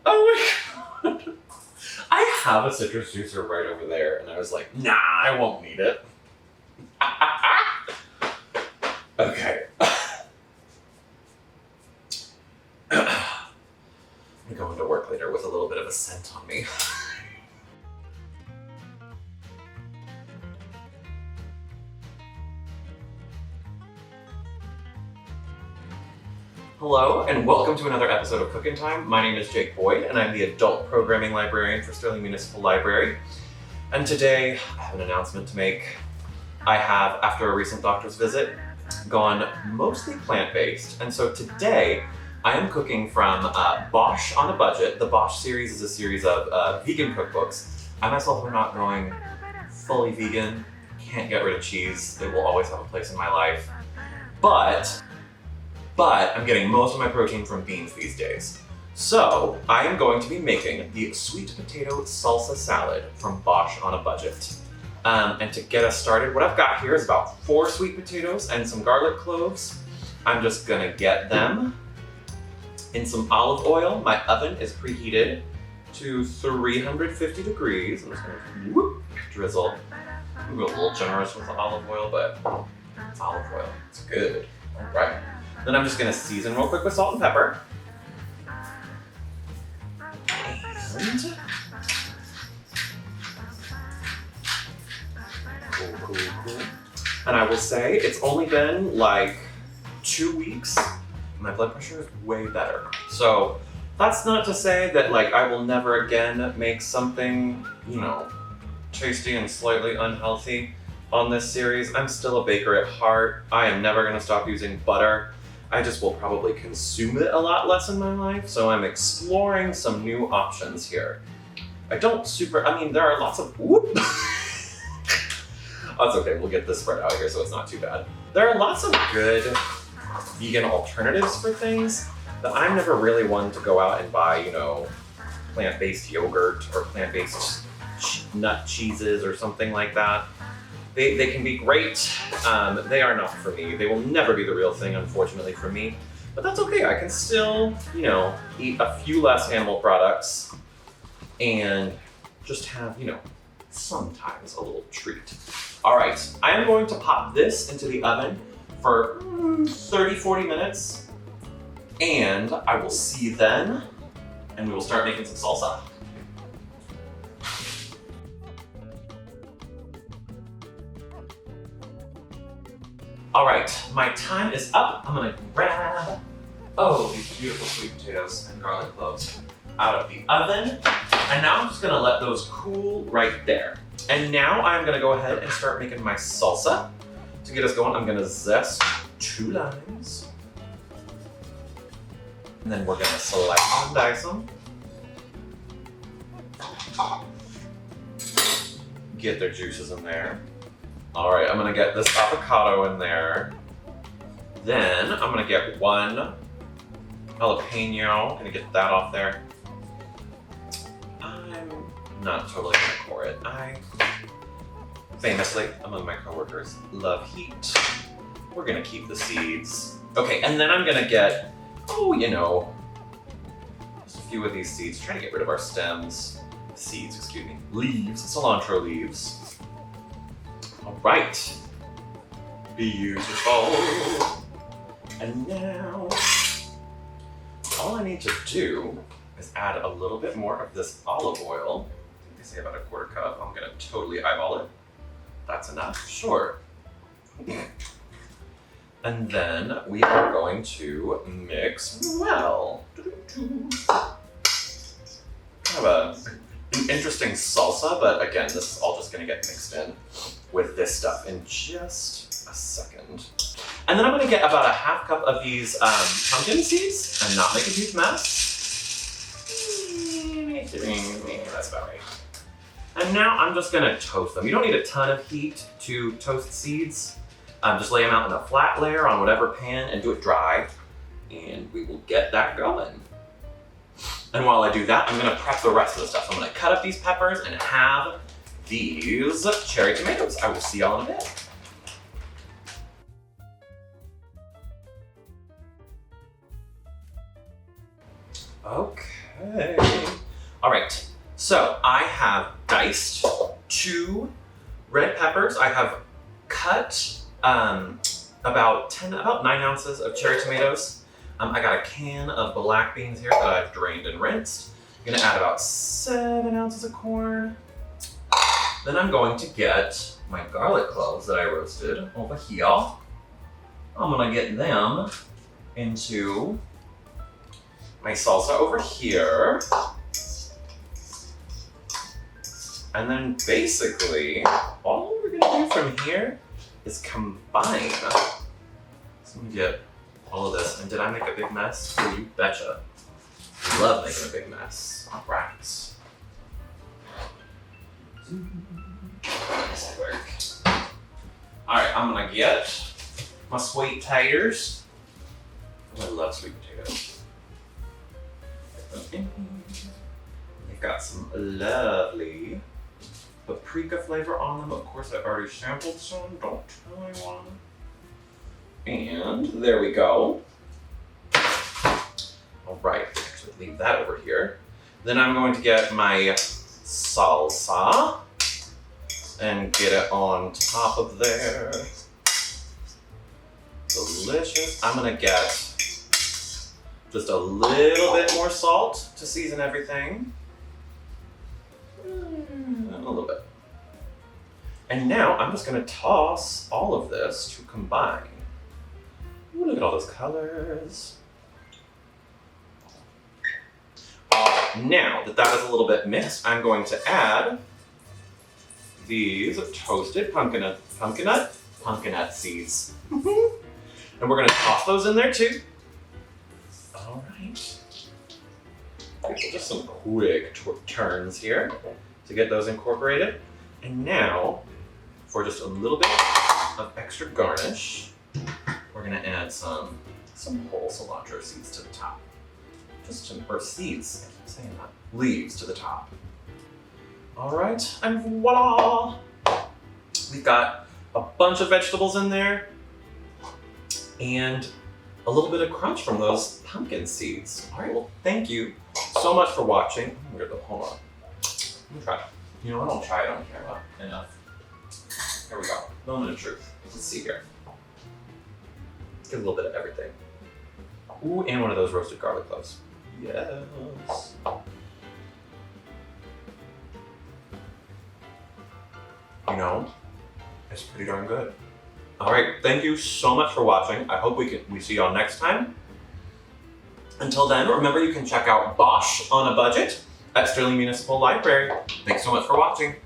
Oh my god. I have a citrus juicer right over there, and I was like, nah, I won't need it. Okay. I'm going to work later with a little bit of a scent on me. Hello, and welcome to another episode of Cookin' Time. My name is Jake Boyd, and I'm the Adult Programming Librarian for Sterling Municipal Library. And today, I have an announcement to make. I have, after a recent doctor's visit, gone mostly plant-based, and so today, I am cooking from Bosh on a Budget. The Bosh series is a series of vegan cookbooks. I myself am not going fully vegan, can't get rid of cheese. It will always have a place in my life. But I'm getting most of my protein from beans these days. So I am going to be making the Sweet Potato Salsa Salad from Bosh on a Budget. And to get us started, what I've got here is about 4 sweet potatoes and some garlic cloves. I'm just gonna get them in some olive oil. My oven is preheated to 350 degrees. I'm just gonna drizzle. I'm a little generous with the olive oil, but it's olive oil, it's good. All right. Then I'm just gonna season real quick with salt and pepper. And cool. And I will say, it's only been like 2 weeks. My blood pressure is way better. So that's not to say that like I will never again make something, you know, tasty and slightly unhealthy on this series. I'm still a baker at heart. I am never gonna stop using butter. I just will probably consume it a lot less in my life, so I'm exploring some new options here. There are lots of, That's okay, we'll get this spread out here so it's not too bad. There are lots of good vegan alternatives for things, but I'm never really one to go out and buy, you know, plant-based yogurt or plant-based nut cheeses or something like that. They can be great. They are not for me. They will never be the real thing, unfortunately, for me. But that's okay. I can still, you know, eat a few less animal products and just have, you know, sometimes a little treat. All right, I am going to pop this into the oven for 30-40 minutes, and I will see you then, and we will start making some salsa. All right, my time is up. I'm gonna grab, these beautiful sweet potatoes and garlic cloves out of the oven. And now I'm just gonna let those cool right there. And now I'm gonna go ahead and start making my salsa. To get us going, I'm gonna zest 2 limes. And then we're gonna slice and dice them. Get their juices in there. All right, I'm gonna get this avocado in there. Then I'm gonna get 1 jalapeno, gonna get that off there. I'm not totally gonna core it. I famously, among my coworkers, love heat. We're gonna keep the seeds. Okay, and then I'm gonna get, just a few of these seeds, trying to get rid of our leaves, cilantro leaves. All right, beautiful. And now, all I need to do is add a little bit more of this olive oil. I say about a 1/4 cup. I'm gonna totally eyeball it. That's enough, sure. And then we are going to mix well. Kind of an interesting salsa, but again, this is all just gonna get mixed in with this stuff in just a second. And then I'm gonna get about a 1/2 cup of these pumpkin seeds and not make a huge mess. That's about right. And now I'm just gonna toast them. You don't need a ton of heat to toast seeds. Just lay them out in a flat layer on whatever pan and do it dry. And we will get that going. And while I do that, I'm gonna prep the rest of the stuff. So I'm gonna cut up these peppers and have these cherry tomatoes. I will see y'all in a bit. Okay, So I have diced 2 red peppers. I have cut about 9 ounces of cherry tomatoes. I got a can of black beans here that I've drained and rinsed. I'm gonna add about 7 ounces of corn. Then I'm going to get my garlic cloves that I roasted over here. I'm gonna get them into my salsa over here. And then basically, all we're gonna do from here is combine. So let me get all of this. And did I make a big mess? Oh, you betcha. I love making a big mess. All right. This will work. All right, I'm gonna get my sweet taters. Oh, I love sweet potatoes. They've got some lovely paprika flavor on them. Of course, I've already sampled some. Don't tell anyone. And there we go. All right, actually leave that over here. Then I'm going to get my salsa and get it on top of there. Delicious. I'm gonna get just a little bit more salt to season everything. A little bit. And now I'm just gonna toss all of this to combine. Ooh, look at all those colors. Now that that is a little bit mixed, I'm going to add these toasted pumpkin nut seeds. And we're gonna toss those in there too. All right. Just some quick turns here to get those incorporated. And now, for just a little bit of extra garnish, we're gonna add some whole cilantro seeds to the top. Or seeds, I keep saying that. Leaves to the top. All right, and voila! We've got a bunch of vegetables in there and a little bit of crunch from those pumpkin seeds. All right, well, thank you so much for watching. Hold on. Let me try it. You know, I don't try it on camera enough. Here we go. Moment of truth. Let's see here. Let's get a little bit of everything. Ooh, and one of those roasted garlic cloves. Yes. You know, it's pretty darn good. All right, thank you so much for watching. I hope we see y'all next time. Until then, remember you can check out Bosh on a Budget at Sterling Municipal Library. Thanks so much for watching.